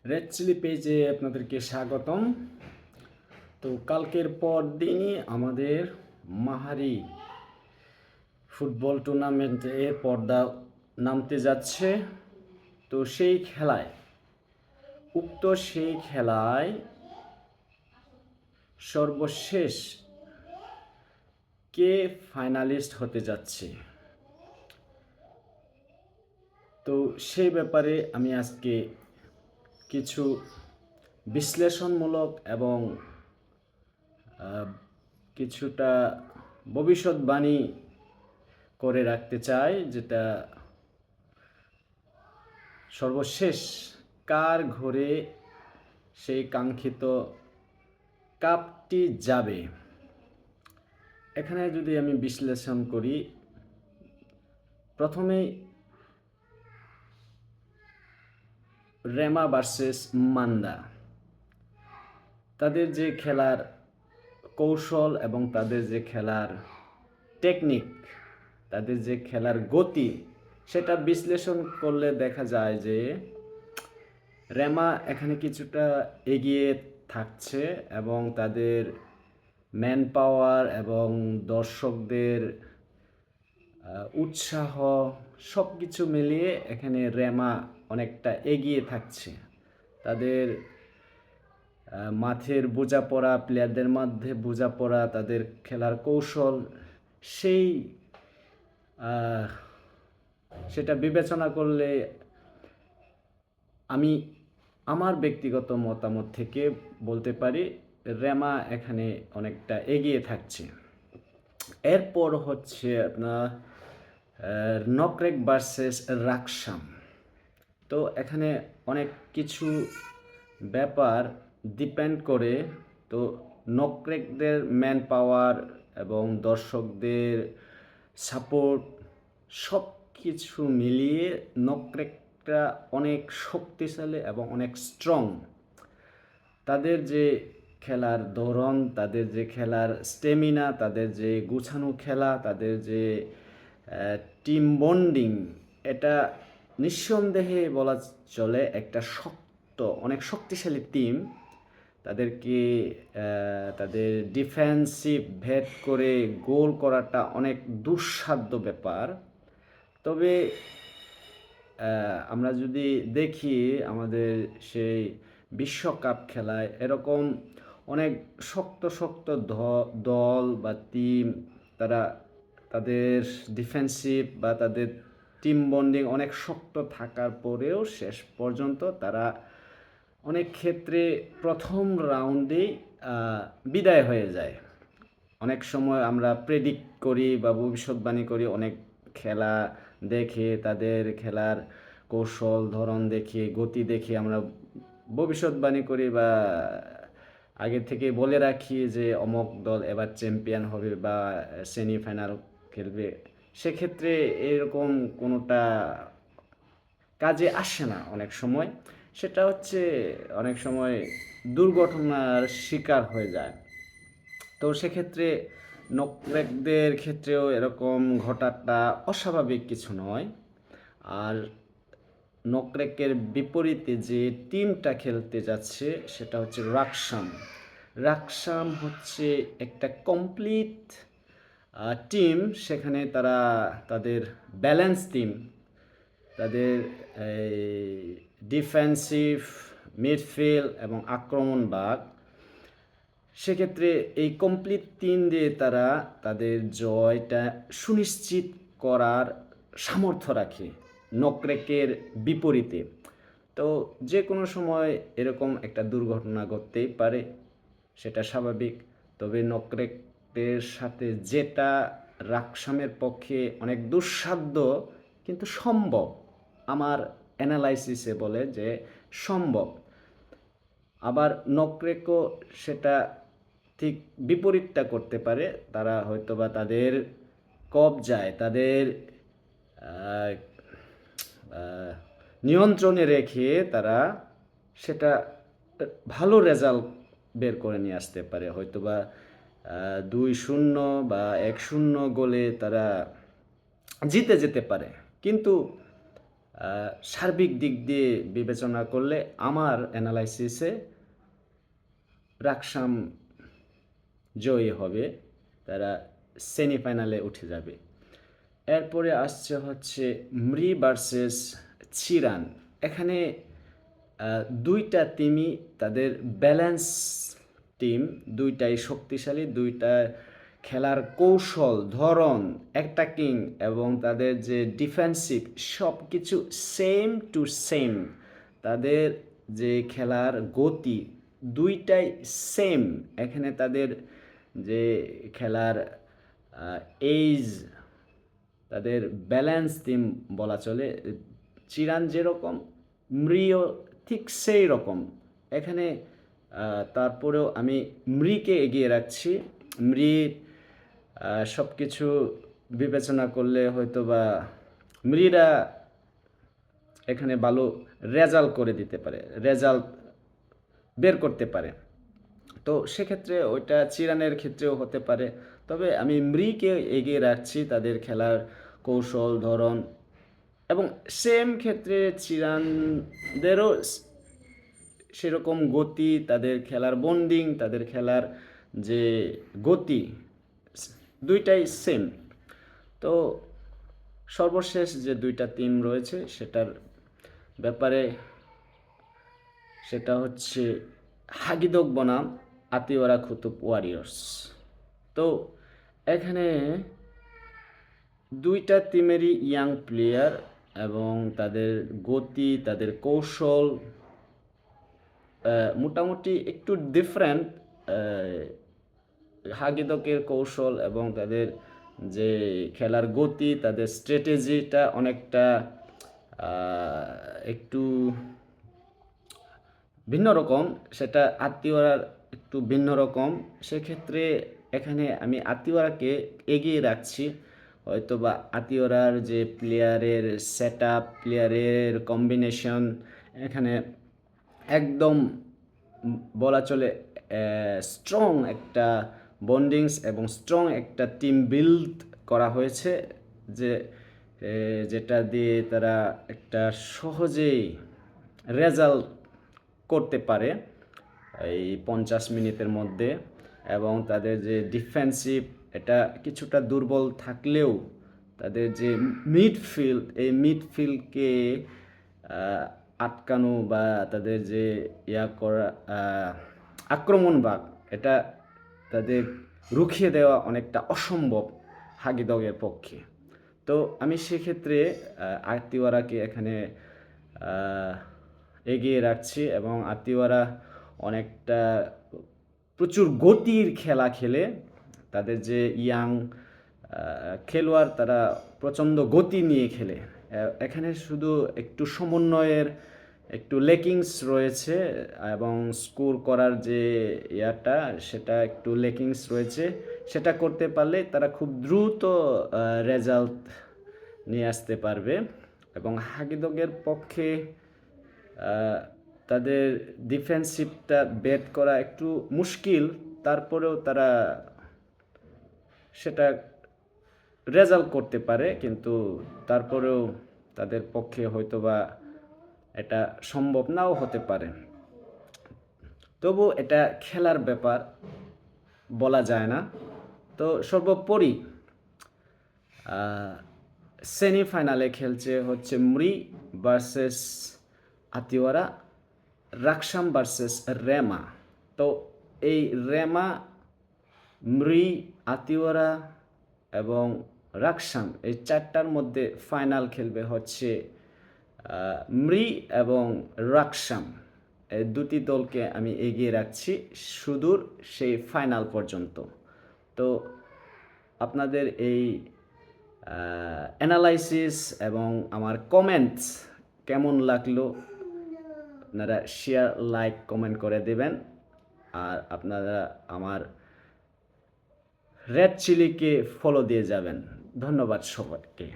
Red chilli পেজে আপনাদেরকে স্বাগতম। তো কালকের পর দিনই আমাদের মাহারি ফুটবল টুর্নামেন্টে পর্দা নামতে যাচ্ছে। তো সেই খেলায় সর্বশেষ কে ফাইনালিস্ট হতে যাচ্ছে, তো সেই ব্যাপারে আমি আজকে কিছু বিশ্লেষণমূলক এবং কিছুটা ভবিষ্যৎবাণী করে রাখতে চাই, যেটা সর্বশেষ কার ঘরে সেই কাঙ্ক্ষিত কাপটি যাবে। এখানে যদি আমি বিশ্লেষণ করি, প্রথমেই রেমা ভার্সেস মান্দা, তাদের যে খেলার কৌশল এবং তাদের যে খেলার টেকনিক, তাদের যে খেলার গতি, সেটা বিশ্লেষণ করলে দেখা যায় যে রেমা এখানে কিছুটা এগিয়ে থাকছে এবং তাদের ম্যান পাওয়ার এবং দর্শকদের উৎসাহ সব কিছু মিলিয়ে এখানে রেমা অনেকটা এগিয়ে থাকছে। তাদের মাঠের বোঝাপড়া, প্লেয়ারদের মধ্যে বোঝাপড়া, তাদের খেলার কৌশল, সেটা বিবেচনা করলে আমি আমার ব্যক্তিগত মতামত থেকে বলতে পারি রেমা এখানে অনেকটা এগিয়ে থাকছে। এরপর হচ্ছে আপনার নকরেক ভার্সেস রাকসাম। তো এখানে অনেক কিছু ব্যাপার ডিপেন্ড করে। তো নকরেকদের ম্যান পাওয়ার এবং দর্শকদের সাপোর্ট সব কিছু মিলিয়ে নকরেকটা অনেক শক্তিশালী এবং অনেক স্ট্রং। তাদের যে খেলার ধরন, তাদের যে খেলার স্টেমিনা, তাদের যে গুছানো খেলা, তাদের যে টিম বন্ডিং, এটা নিঃসন্দেহে বলা চলে একটা অনেক শক্তিশালী টিম। তাদেরকে তাদের ডিফেন্সিভ ভেদ করে গোল করাটা অনেক দুঃসাধ্য ব্যাপার। তবে আমরা যদি দেখি আমাদের সেই বিশ্বকাপ খেলায় এরকম অনেক শক্ত শক্ত দল বা টিম, তারা তাদের ডিফেন্সিভ বা তাদের টিম বন্ডিং অনেক শক্ত থাকার পরেও শেষ পর্যন্ত তারা অনেক ক্ষেত্রে প্রথম রাউন্ডেই বিদায় হয়ে যায়। অনেক সময় আমরা প্রেডিক্ট করি বা ভবিষ্যৎবাণী করি, অনেক খেলা দেখে, তাদের খেলার কৌশল ধরন দেখে, গতি দেখে আমরা ভবিষ্যৎবাণী করি বা আগে থেকে বলে রাখি যে অমুক দল এবার চ্যাম্পিয়ন হবে বা সেমিফাইনাল খেলবে। সেক্ষেত্রে এরকম কোনোটা কাজে আসে না অনেক সময়। সেটা হচ্ছে অনেক সময় দুর্ঘটনার শিকার হয়ে যায়। তো সেক্ষেত্রে নকরেকদের ক্ষেত্রেও এরকম ঘটাটা অস্বাভাবিক কিছু নয়। আর নকরেকের বিপরীতে যে টিমটা খেলতে যাচ্ছে সেটা হচ্ছে রাকসাম। রাকসাম হচ্ছে একটা কমপ্লিট টিম। সেখানে তারা তাদের ব্যালেন্স টিম, তাদের ডিফেন্সিভ, মিডফিল্ড এবং আক্রমণভাগ, সেক্ষেত্রে এই কমপ্লিট টিম দিয়ে তারা তাদের জয়টা সুনিশ্চিত করার সামর্থ্য রাখে নকরেকের বিপরীতে। তো যে কোনো সময় এরকম একটা দুর্ঘটনা ঘটতেই পারে, সেটা স্বাভাবিক। তবে নকরেকদের সাথে যেটা রাকসামের পক্ষে অনেক দুঃসাধ্য কিন্তু সম্ভব, আমার অ্যানালাইসিসে বলে যে সম্ভব। আবার নকরেকও সেটা ঠিক বিপরীতটা করতে পারে। তারা হয়তোবা তাদের কবজায়, তাদের নিয়ন্ত্রণে রেখে তারা সেটা ভালো রেজাল্ট বের করে নিয়ে আসতে পারে। হয়তোবা 2-0 বা 1-0 গোলে তারা জিতে যেতে পারে। কিন্তু সার্বিক দিক দিয়ে বিবেচনা করলে আমার অ্যানালাইসিসে রাকসাম জয়ী হবে, তারা সেমিফাইনালে উঠে যাবে। এরপরে আসছে হচ্ছে মৃ ভার্সেস চিরান। এখানে দুইটা টিমই তাদের ব্যালেন্স টিম, দুইটাই শক্তিশালী, দুইটা খেলার কৌশল, ধরন, অ্যাটাকিং এবং তাদের যে ডিফেন্সিভ সব কিছু সেম টু সেম। তাদের যে খেলার গতি দুইটাই সেম। এখানে তাদের যে খেলার এইজ, তাদের ব্যালেন্স টিম বলা চলে। চিরান যেরকম, মৃও ঠিক সেই রকম। এখানে তারপরেও আমি মৃকে এগিয়ে রাখছি। মৃ সব কিছু বিবেচনা করলে হয়তো বা মৃরা এখানে ভালো রেজাল্ট করে দিতে পারে, রেজাল্ট বের করতে পারে। তো সেক্ষেত্রে ওইটা চিরানের ক্ষেত্রেও হতে পারে। তবে আমি মৃকে এগিয়ে রাখছি, তাদের খেলার কৌশল, ধরন এবং সেম ক্ষেত্রে চিরানদেরও সেরকম গতি, তাদের খেলার বন্ডিং, তাদের খেলার যে গতি দুইটাই সেম। তো সর্বশেষ যে দুইটা টিম রয়েছে সেটার ব্যাপারে, সেটা হচ্ছে হাগিদক বনাম আতিওয়ারা কুতুব ওয়ারিয়র্স। তো এখানে দুইটা টিমেরই ইয়াং প্লেয়ার এবং তাদের গতি, তাদের কৌশল মোটামুটি একটু ডিফারেন্ট। হাগিদকের কৌশল এবং তাদের যে খেলার গতি, তাদের স্ট্র্যাটেজিটা অনেকটা একটু ভিন্ন রকম, সেটা আত্মীয়রার একটু ভিন্ন রকম। সেক্ষেত্রে এখানে আমি আত্মীয়রাকে এগিয়ে রাখছি। হয়তো বা আত্মীয়রার যে প্লেয়ারের সেট আপ, প্লেয়ারের কম্বিনেশন এখানে একদম বলা চলে স্ট্রং একটা বন্ডিংস এবং স্ট্রং একটা টিম বিল্ড করা হয়েছে, যে যেটা দিয়ে তারা একটা সহজেই রেজাল্ট করতে পারে এই 50 মিনিটের মধ্যে। এবং তাদের যে ডিফেন্সিভ, এটা কিছুটা দুর্বল থাকলেও তাদের যে মিডফিল্ড, এই মিডফিল্ডকে আটকানো বা তাদের যে করা আক্রমণ ভাগ, এটা তাদের রুখিয়ে দেওয়া অনেকটা অসম্ভব হাগিদগের পক্ষে। তো আমি সেক্ষেত্রে আতিওয়ারাকে এখানে এগিয়ে রাখছি এবং আতিওয়ারা অনেকটা প্রচুর গতির খেলা খেলে। তাদের যে ইয়াং খেলোয়াড়, তারা প্রচণ্ড গতি নিয়ে খেলে। এখানে শুধু একটু সমন্বয়ের একটু লেকিংস রয়েছে এবং স্কোর করার যে সেটা একটু লেকিংস রয়েছে। সেটা করতে পারলে তারা খুব দ্রুত রেজাল্ট নিয়ে আসতে পারবে। এবং হাগিদগের পক্ষে তাদের ডিফেন্সিভটা বেট করা একটু মুশকিল, তারপরেও তারা সেটা রেজাল্ট করতে পারে, কিন্তু তারপরেও তাদের পক্ষে হয়তোবা এটা সম্ভব নাও হতে পারে। তবু এটা খেলার ব্যাপার, বলা যায় না। তো সর্বোপরি সেমিফাইনালে খেলছে হচ্ছে মৃ ভার্সেস আতিওয়ারা, রাকসাম ভার্সেস রেমা। তো এই রেমা, মৃ, আতিওয়ারা এবং রাকসাম, এই চারটার মধ্যে ফাইনাল খেলবে হচ্ছে মৃ এবং রাকসাম। এই দুটি দলকে আমি এগিয়ে রাখছি সুদূর সেই ফাইনাল পর্যন্ত। তো আপনাদের এই অ্যানালাইসিস এবং আমার কমেন্টস কেমন লাগলো আপনারা শেয়ার, লাইক, কমেন্ট করে দেবেন। আর আপনারা আমার রেড চিলিকে ফলো দিয়ে যাবেন। ধন্যবাদ সবাইকে।